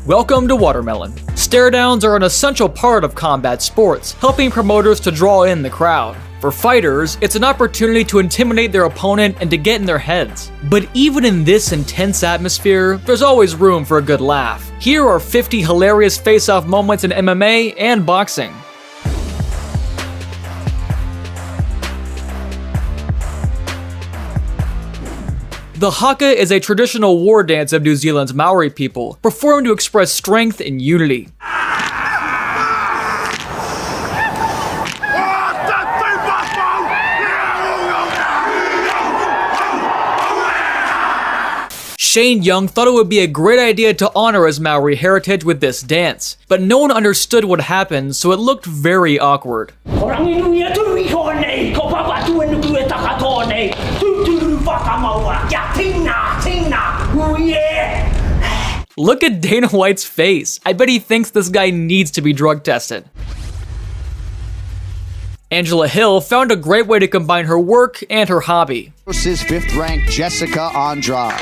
Welcome to Watermelon. Stare downs are an essential part of combat sports, helping promoters to draw in the crowd. For fighters, it's an opportunity to intimidate their opponent and to get in their heads. But even in this intense atmosphere, there's always room for a good laugh. Here are 50 hilarious face-off moments in MMA and boxing. The haka is a traditional war dance of New Zealand's Maori people, performed to express strength and unity. Shane Young thought it would be a great idea to honor his Maori heritage with this dance, but no one understood what happened, so it looked very awkward. Look at Dana White's face. I bet he thinks this guy needs to be drug tested. Angela Hill found a great way to combine her work and her hobby. Versus 5th-ranked Jessica Andrade.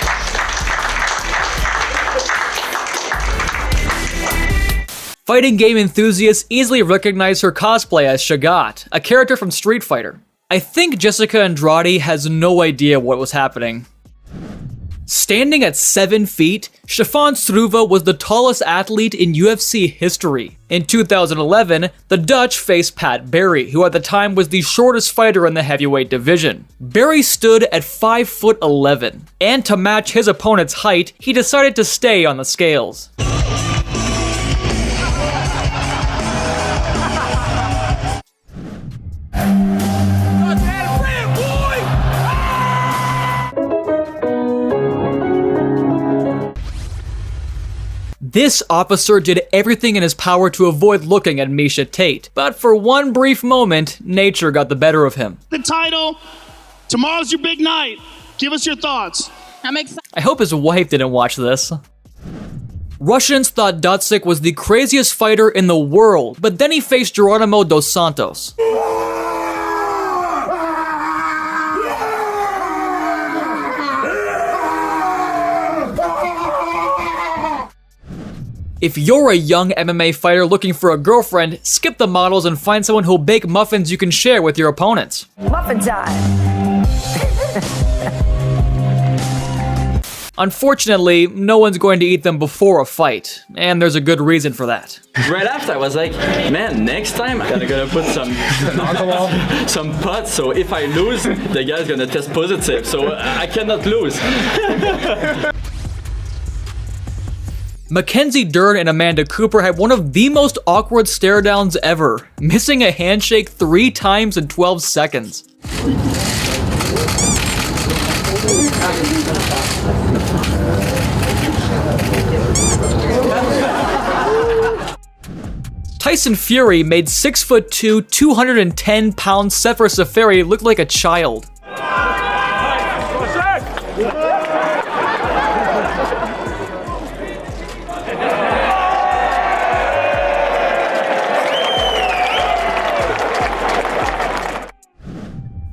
Fighting game enthusiasts easily recognize her cosplay as Shagat, a character from Street Fighter. I think Jessica Andrade has no idea what was happening. Standing at 7 feet, Stefan Struve was the tallest athlete in UFC history. In 2011, the Dutch faced Pat Barry, who at the time was the shortest fighter in the heavyweight division. Barry stood at 5'11", and to match his opponent's height, he decided to stay on the scales. This officer did everything in his power to avoid looking at Misha Tate, but for one brief moment, nature got the better of him. The title, tomorrow's your big night. Give us your thoughts. I'm excited. I hope his wife didn't watch this. Russians thought Dotsik was the craziest fighter in the world, but then he faced Geronimo dos Santos. If you're a young MMA fighter looking for a girlfriend, skip the models and find someone who'll bake muffins you can share with your opponents. Muffin time! Unfortunately, no one's going to eat them before a fight, and there's a good reason for that. Right after, I was like, man, next time I'm gonna put some pots, so if I lose, the guy's gonna test positive, so I cannot lose. Mackenzie Dern and Amanda Cooper had one of the most awkward stare downs ever, missing a handshake 3 times in 12 seconds. Tyson Fury made 6'2", 210-pound Sefer Seferi look like a child.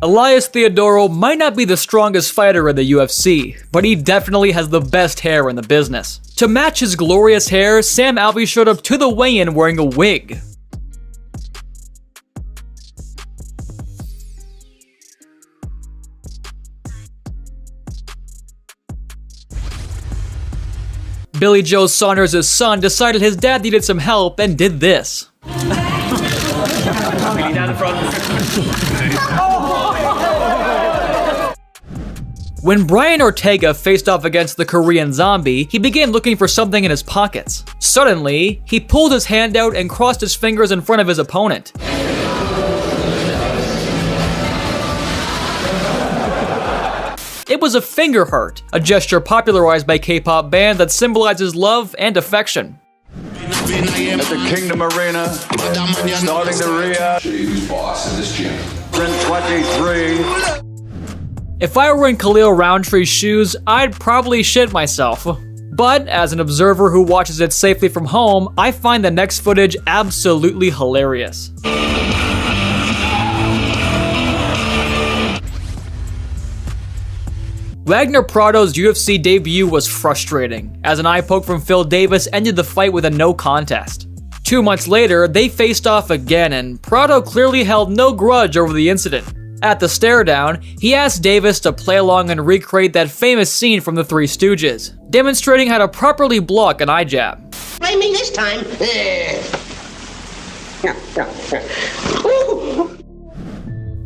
Elias Theodorou might not be the strongest fighter in the UFC, but he definitely has the best hair in the business. To match his glorious hair, Sam Alvey showed up to the weigh-in wearing a wig. Billy Joe Saunders' son decided his dad needed some help and did this. When Brian Ortega faced off against the Korean Zombie, he began looking for something in his pockets. Suddenly, he pulled his hand out and crossed his fingers in front of his opponent. It was a finger heart, a gesture popularized by K-pop band that symbolizes love and affection. At the Kingdom Arena, starting the Ria. Who's boss in this gym? 23. If I were in Khalil Roundtree's shoes, I'd probably shit myself. But as an observer who watches it safely from home, I find the next footage absolutely hilarious. Wagner Prado's UFC debut was frustrating, as an eye poke from Phil Davis ended the fight with a no contest. 2 months later, they faced off again, and Prado clearly held no grudge over the incident. At the stare down, he asked Davis to play along and recreate that famous scene from The Three Stooges, demonstrating how to properly block an eye jab. Blame me this time.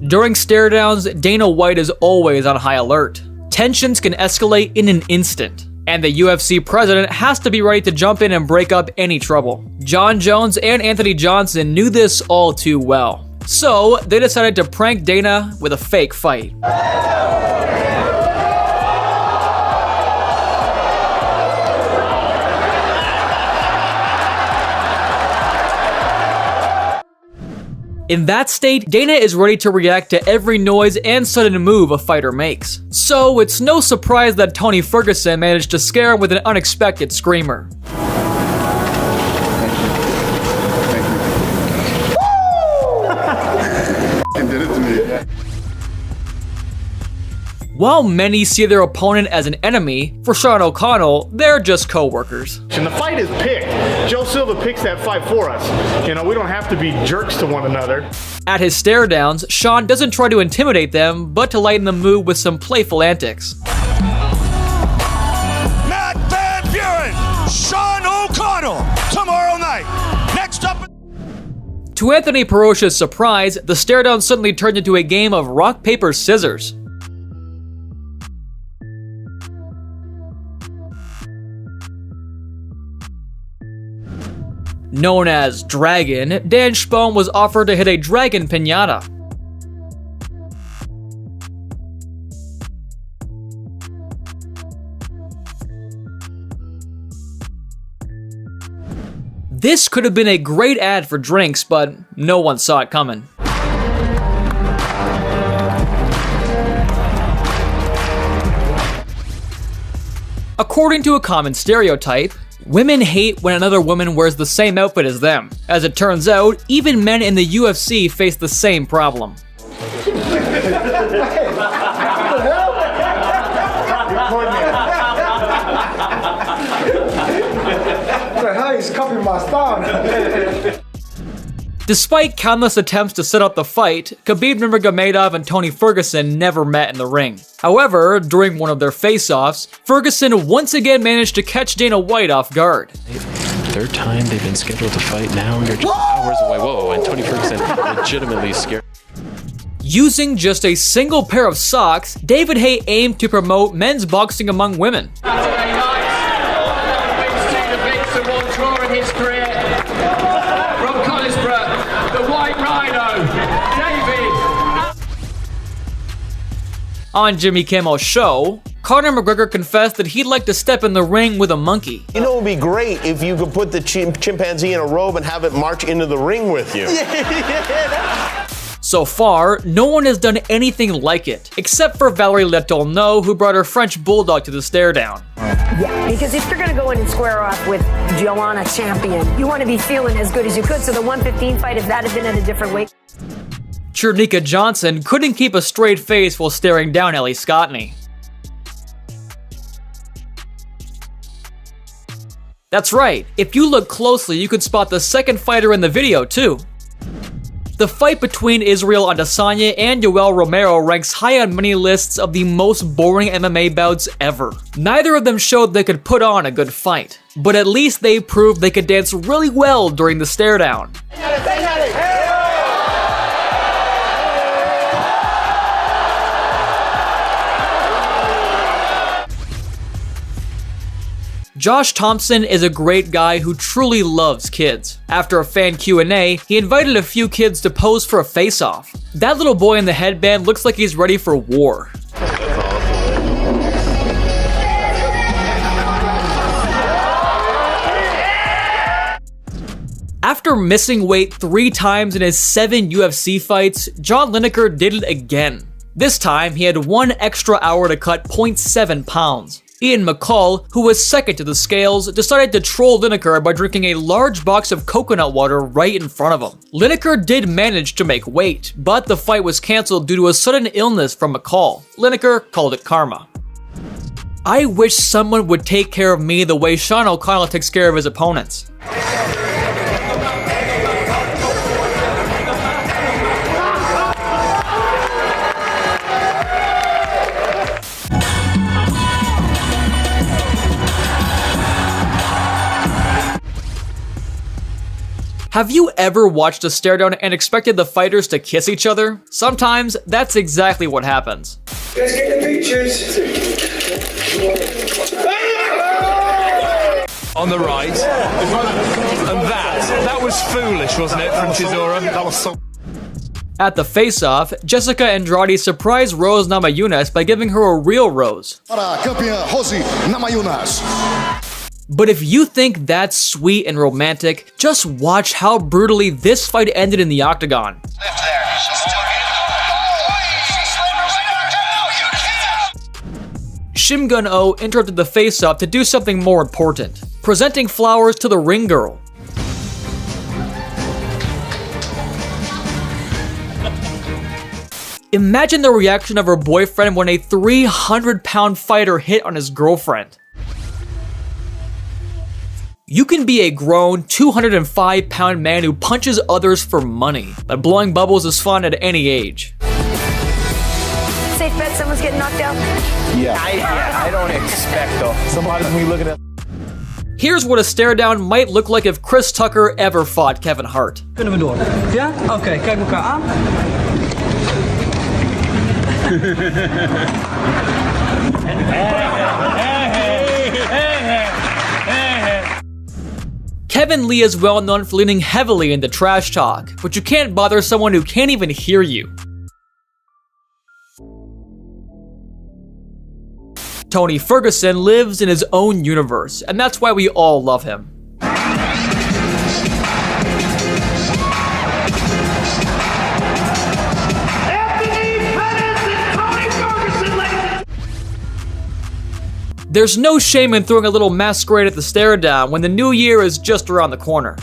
During stare downs, Dana White is always on high alert. Tensions can escalate in an instant, and the UFC president has to be ready to jump in and break up any trouble. Jon Jones and Anthony Johnson knew this all too well, so they decided to prank Dana with a fake fight. In that state, Dana is ready to react to every noise and sudden move a fighter makes. So it's no surprise that Tony Ferguson managed to scare him with an unexpected screamer. While many see their opponent as an enemy, for Sean O'Connell, they're just co-workers. And the fight is picked. Joe Silva picks that fight for us. You know, we don't have to be jerks to one another. At his stare downs, Sean doesn't try to intimidate them, but to lighten the mood with some playful antics. Matt Van Buren, Sean O'Connell, tomorrow night. Next up. To Anthony Perocha's surprise, the stare down suddenly turned into a game of rock, paper, scissors. Known as Dragon, Dan Spone was offered to hit a dragon piñata. This could have been a great ad for drinks, but no one saw it coming. According to a common stereotype, women hate when another woman wears the same outfit as them. As it turns out, even men in the UFC face the same problem. He's copying my style. Despite countless attempts to set up the fight, Khabib Nurmagomedov and Tony Ferguson never met in the ring. However, during one of their face-offs, Ferguson once again managed to catch Dana White off guard. Third time they've been scheduled to fight, now you're just hours away. Whoa, and Tony Ferguson legitimately scared. Using just a single pair of socks, David Haye aimed to promote men's boxing among women. On Jimmy Kimmel's show, Conor McGregor confessed that he'd like to step in the ring with a monkey. You know, it would be great if you could put the chimpanzee in a robe and have it march into the ring with you. So far, no one has done anything like it, except for Valerie Letourneau, who brought her French bulldog to the stare down. Yeah, because if you're going to go in and square off with Joanna Champion, you want to be feeling as good as you could. So the 115 fight, if that had been at a different weight. Chernika Johnson couldn't keep a straight face while staring down Ellie Scottney. That's right, if you look closely, you could spot the second fighter in the video too. The fight between Israel Adesanya and Yoel Romero ranks high on many lists of the most boring MMA bouts ever. Neither of them showed they could put on a good fight, but at least they proved they could dance really well during the stare down. Josh Thompson is a great guy who truly loves kids. After a fan Q&A, he invited a few kids to pose for a face-off. That little boy in the headband looks like he's ready for war. After missing weight 3 times in his 7 UFC fights, John Lineker did it again. This time, he had 1 extra hour to cut 0.7 pounds. Ian McCall, who was second to the scales, decided to troll Lineker by drinking a large box of coconut water right in front of him. Lineker did manage to make weight, but the fight was cancelled due to a sudden illness from McCall. Lineker called it karma. I wish someone would take care of me the way Sean O'Connell takes care of his opponents. Have you ever watched a stare down and expected the fighters to kiss each other? Sometimes that's exactly what happens. Let's get the pictures. On the right. And that was foolish, wasn't it, from Chisora? That was so... At the face-off, Jessica Andrade surprised Rose Namajunas by giving her a real rose. Para campeã Rose Namajunas. But if you think that's sweet and romantic, just watch how brutally this fight ended in the octagon. Shim Gun-Oh interrupted the face-off to do something more important, presenting flowers to the ring girl. Imagine the reaction of her boyfriend when a 300-pound fighter hit on his girlfriend. You can be a grown, 205-pound man who punches others for money, but blowing bubbles is fun at any age. Safe bet someone's getting knocked out? I don't expect though. Somebody's gonna be looking at. Here's what a stare down might look like if Chris Tucker ever fought Kevin Hart. Kunnen we door? Ja? Oké, kijk elkaar aan. Kevin Lee is well known for leaning heavily into trash talk, but you can't bother someone who can't even hear you. Tony Ferguson lives in his own universe, and that's why we all love him. There's no shame in throwing a little masquerade at the stare down when the new year is just around the corner.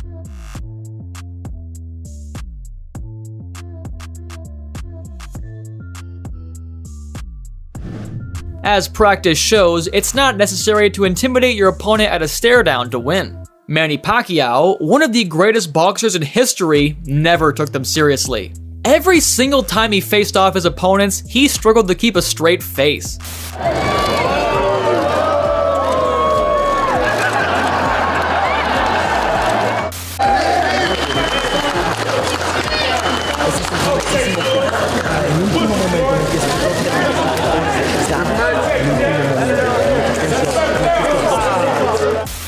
As practice shows, it's not necessary to intimidate your opponent at a stare down to win. Manny Pacquiao, one of the greatest boxers in history, never took them seriously. Every single time he faced off his opponents, he struggled to keep a straight face.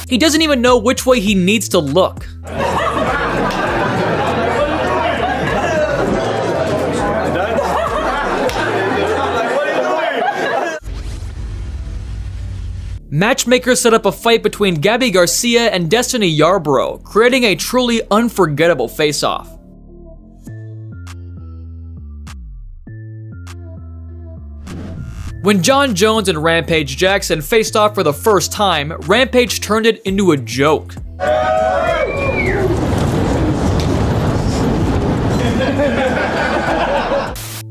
He doesn't even know which way he needs to look. Matchmakers set up a fight between Gabby Garcia and Destiny Yarbrough, creating a truly unforgettable face-off. When John Jones and Rampage Jackson faced off for the first time, Rampage turned it into a joke.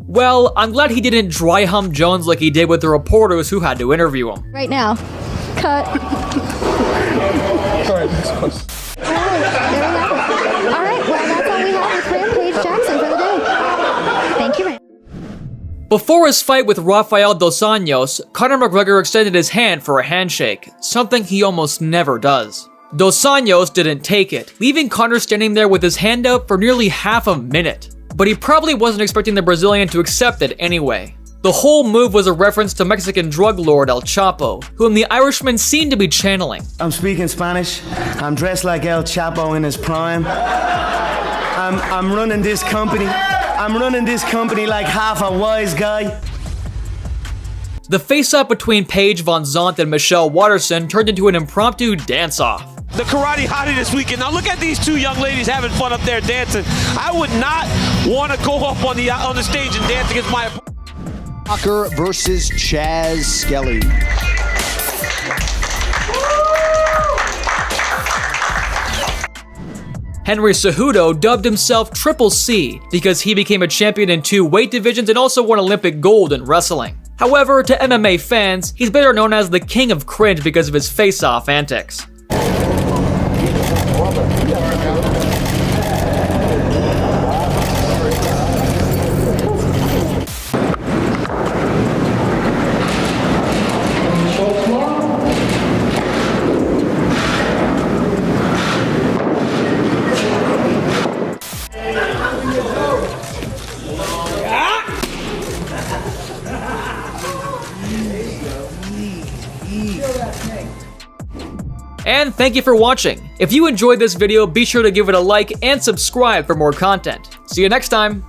Well, I'm glad he didn't dry hump Jones like he did with the reporters who had to interview him. Right now. Cut. Sorry, this is close. Alright, well that's all we have with Rampage Jackson for the day. Thank you, Rampage. Before his fight with Rafael Dos Anjos, Conor McGregor extended his hand for a handshake, something he almost never does. Dos Anjos didn't take it, leaving Conor standing there with his hand out for nearly half a minute. But he probably wasn't expecting the Brazilian to accept it anyway. The whole move was a reference to Mexican drug lord El Chapo, whom the Irishman seemed to be channeling. I'm speaking Spanish. I'm dressed like El Chapo in his prime. I'm running this company. I'm running this company like half a wise guy. The face-off between Paige Van Zandt and Michelle Watterson turned into an impromptu dance-off. The karate hottie this weekend. Now look at these two young ladies having fun up there dancing. I would not want to go up on the stage and dance against my opponent. Walker versus Chaz Skelly. Henry Cejudo dubbed himself Triple C because he became a champion in 2 weight divisions and also won Olympic gold in wrestling. However, to MMA fans, he's better known as the king of cringe because of his face-off antics. And thank you for watching. If you enjoyed this video, be sure to give it a like and subscribe for more content. See you next time!